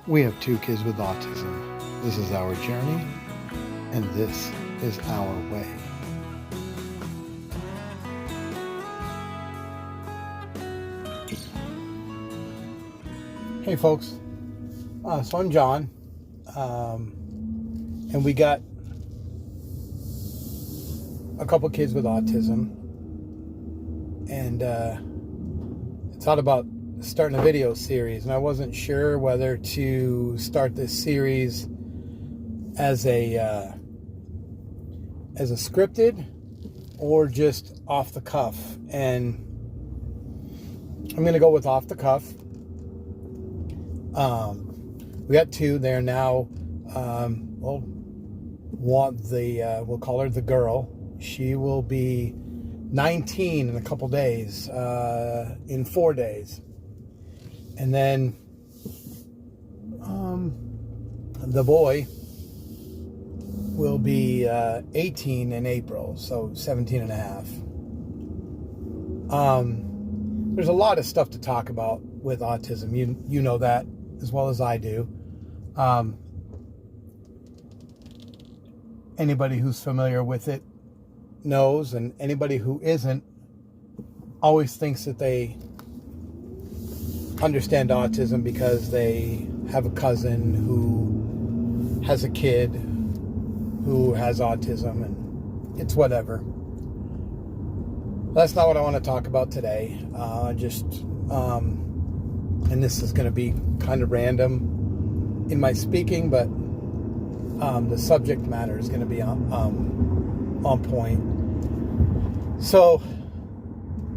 We have 2 kids with autism. This is our journey, and this is our way. Hey folks, so I'm John, and we got a couple kids with autism, and I thought about starting a video series, and I wasn't sure whether to start this series as a scripted or just off the cuff, and I'm going to go with off the cuff. We got 2 there now. We'll call her the girl. She will be 19 in a couple days, in 4 days. And then the boy will be 18 in April, so 17 and a half. There's a lot of stuff to talk about with autism. You know that as well as I do. Anybody who's familiar with it knows, and anybody who isn't always thinks that they understand autism because they have a cousin who has a kid who has autism, and it's whatever. That's not what I want to talk about today. And this is going to be kind of random in my speaking, but the subject matter is going to be on point. So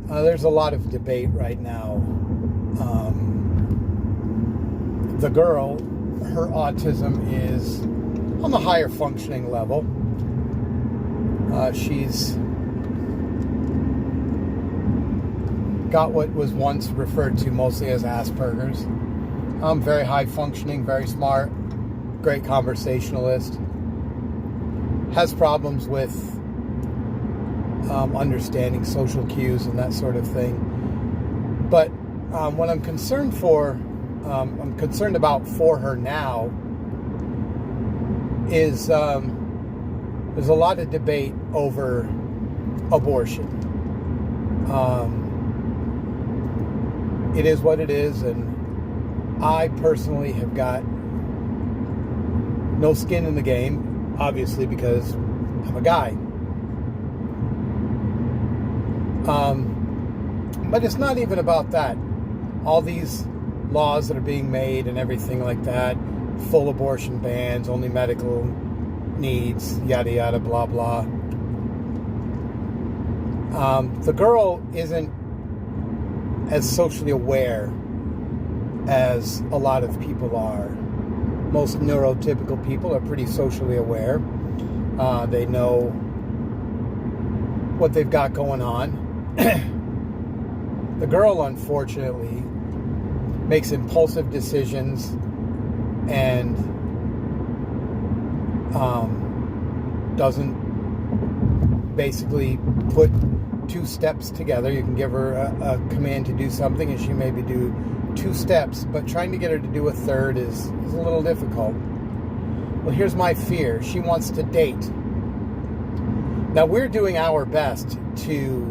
there's a lot of debate right now. The girl, her autism is on the higher functioning level. She's got what was once referred to mostly as Asperger's. Very high functioning, very smart, great conversationalist. Has problems with understanding social cues and that sort of thing. But what I'm concerned about for her now is there's a lot of debate over abortion. It is what it is, and I personally have got no skin in the game, obviously, because I'm a guy. But it's not even about that. All these laws that are being made and everything like that, full abortion bans, only medical needs, yada yada, blah blah. The girl isn't as socially aware as a lot of people are. Most neurotypical people are pretty socially aware. They know what they've got going on. The girl, unfortunately, makes impulsive decisions and doesn't basically put 2 steps together. You can give her a command to do something and she maybe do 2 steps, but trying to get her to do a third is a little difficult. Well, here's my fear. She wants to date. Now, we're doing our best to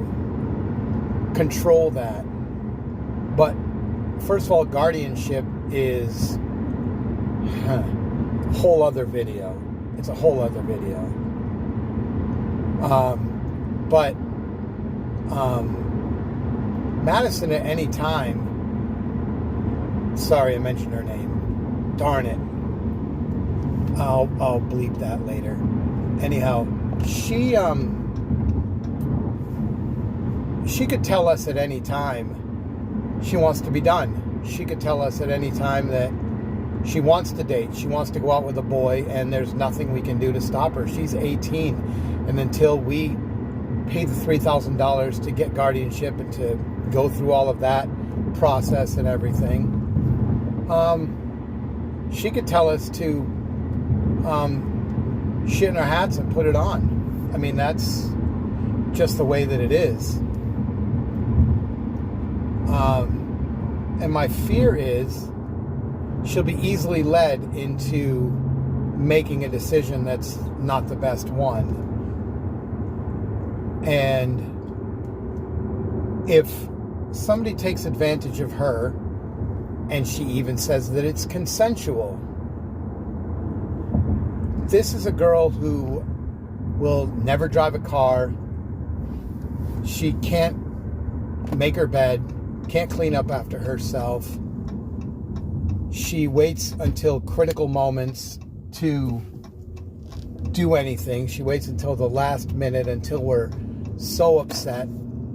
control that, but first of all, guardianship is a whole other video. It's a whole other video. But Madison at any time, sorry I mentioned her name, darn it, I'll bleep that later. Anyhow, she could tell us at any time she wants to be done. She could tell us at any time that she wants to date, she wants to go out with a boy, and there's nothing we can do to stop her. She's 18, and until we pay the $3,000 to get guardianship and to go through all of that process and everything, she could tell us to shit in our hats and put it on. I mean, that's just the way that it is. And my fear is she'll be easily led into making a decision that's not the best one. And if somebody takes advantage of her, and she even says that it's consensual, this is a girl who will never drive a car. She can't make her bed, can't clean up after herself. She waits until critical moments to do anything. She waits until the last minute, until we're so upset.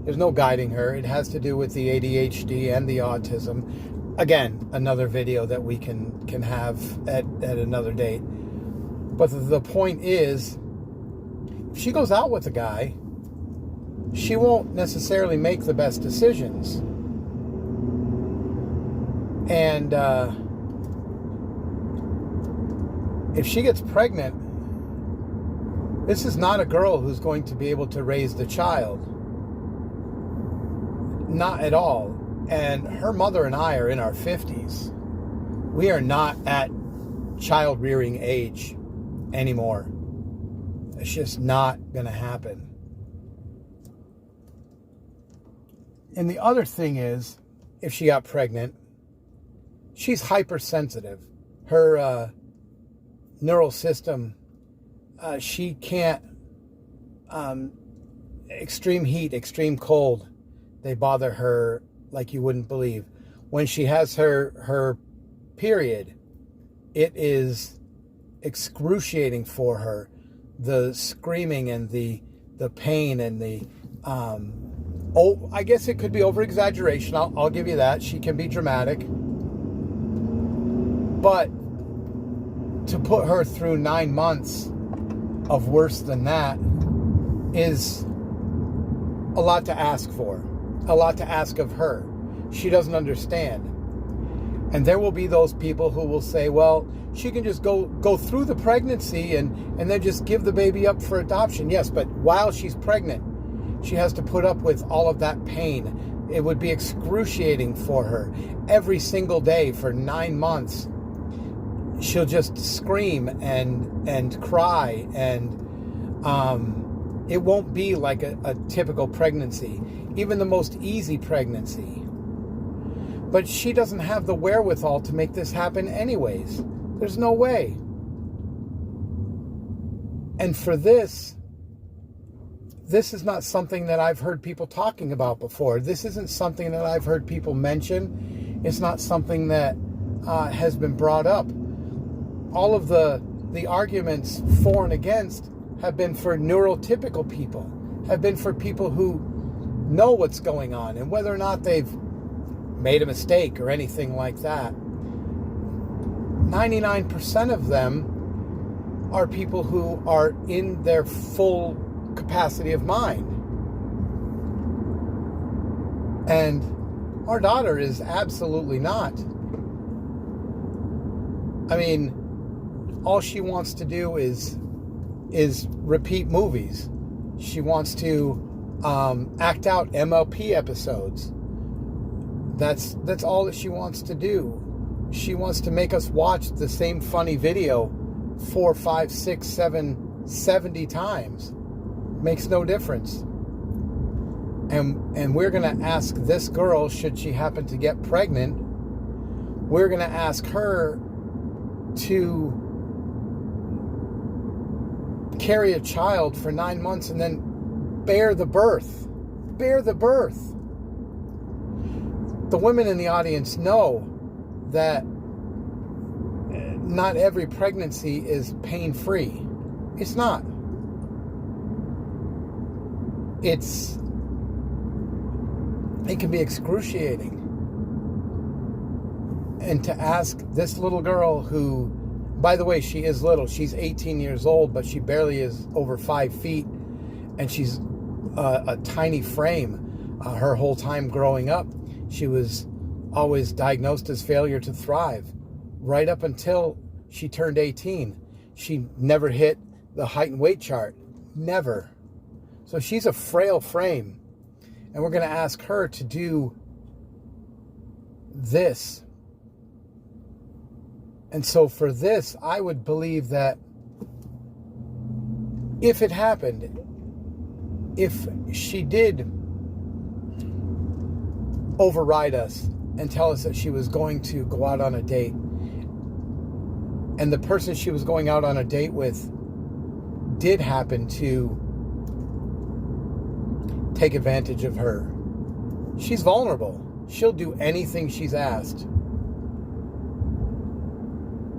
There's no guiding her. It has to do with the ADHD and the autism. Again, another video that we can have at another date. But the point is, if she goes out with a guy, she won't necessarily make the best decisions. And if she gets pregnant, this is not a girl who's going to be able to raise the child. Not at all. And her mother and I are in our 50s. We are not at child rearing age anymore. It's just not going to happen. And the other thing is, if she got pregnant, she's hypersensitive. Her neural system, she can't, extreme heat, extreme cold, they bother her like you wouldn't believe. When she has her period, it is excruciating for her. The screaming and the pain and the I guess it could be over exaggeration. I'll give you that. She can be dramatic, but to put her through 9 months of worse than that is a lot to ask for. A lot to ask of her. She doesn't understand. And there will be those people who will say, well, she can just go through the pregnancy and then just give the baby up for adoption. Yes, but while she's pregnant, she has to put up with all of that pain. It would be excruciating for her. Every single day for 9 months, she'll just scream and cry, and it won't be like a typical pregnancy, even the most easy pregnancy. But she doesn't have the wherewithal to make this happen anyways. There's no way. And for this is not something that I've heard people talking about before. This isn't something that I've heard people mention. It's not something that has been brought up. All of the arguments for and against have been for neurotypical people, have been for people who know what's going on, and whether or not they've made a mistake or anything like that. 99% of them are people who are in their full capacity of mind. And our daughter is absolutely not. I mean, all she wants to do is repeat movies. She wants to act out MLP episodes. That's all that she wants to do. She wants to make us watch the same funny video 4, 5, 6, 7, 70 times. Makes no difference. And we're going to ask this girl, should she happen to get pregnant, we're going to ask her to carry a child for 9 months and then bear the birth. Bear the birth. The women in the audience know that not every pregnancy is pain-free. It's not. It can be excruciating. And to ask this little girl who, by the way, she is little. She's 18 years old, but she barely is over 5 feet. And she's a tiny frame. Her whole time growing up, she was always diagnosed as failure to thrive. Right up until she turned 18. She never hit the height and weight chart. Never. So she's a frail frame. And we're going to ask her to do this. And so for this, I would believe that if it happened, if she did override us and tell us that she was going to go out on a date, and the person she was going out on a date with did happen to take advantage of her, she's vulnerable. She'll do anything she's asked.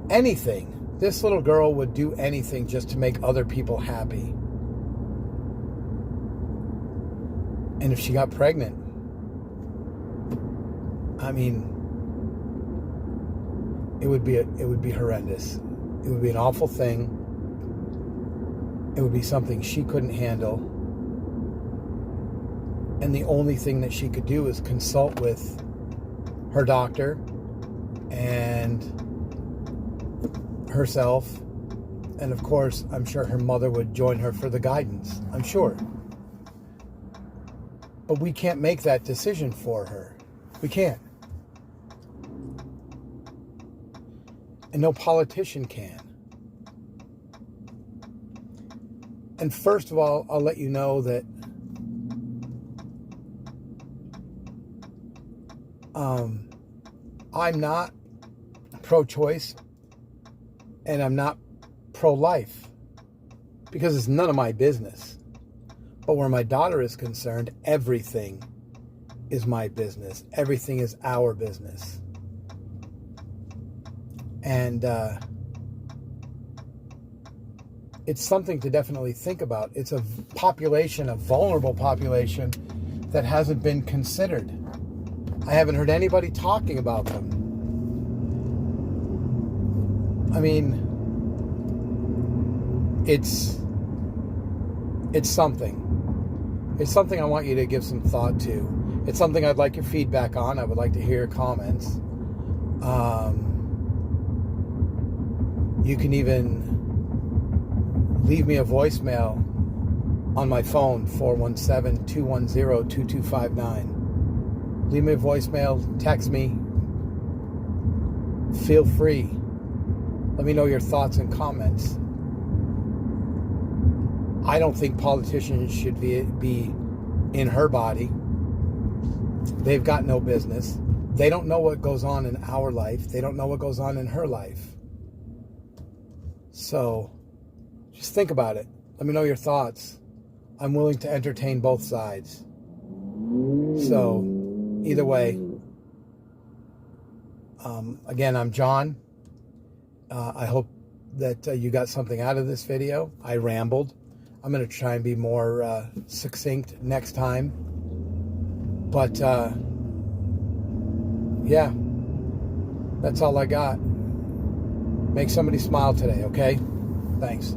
Anything. This little girl would do anything just to make other people happy. And if she got pregnant, I mean, it would be horrendous. It would be an awful thing. It would be something she couldn't handle. And the only thing that she could do is consult with her doctor and herself. And of course, I'm sure her mother would join her for the guidance. I'm sure. But we can't make that decision for her. We can't. And no politician can. And first of all, I'll let you know that I'm not pro-choice and I'm not pro-life because it's none of my business. But where my daughter is concerned, everything is my business. Everything is our business. And it's something to definitely think about. It's a population, a vulnerable population that hasn't been considered. I haven't heard anybody talking about them. I mean, it's something. It's something I want you to give some thought to. It's something I'd like your feedback on. I would like to hear your comments. You can even leave me a voicemail on my phone, 417-210-2259. Leave me a voicemail, text me. Feel free. Let me know your thoughts and comments. I don't think politicians should be in her body. They've got no business. They don't know what goes on in our life. They don't know what goes on in her life. So, just think about it. Let me know your thoughts. I'm willing to entertain both sides. So, either way, again, I'm John. I hope that you got something out of this video. I rambled. I'm going to try and be more succinct next time. But, yeah, that's all I got. Make somebody smile today, okay? Thanks.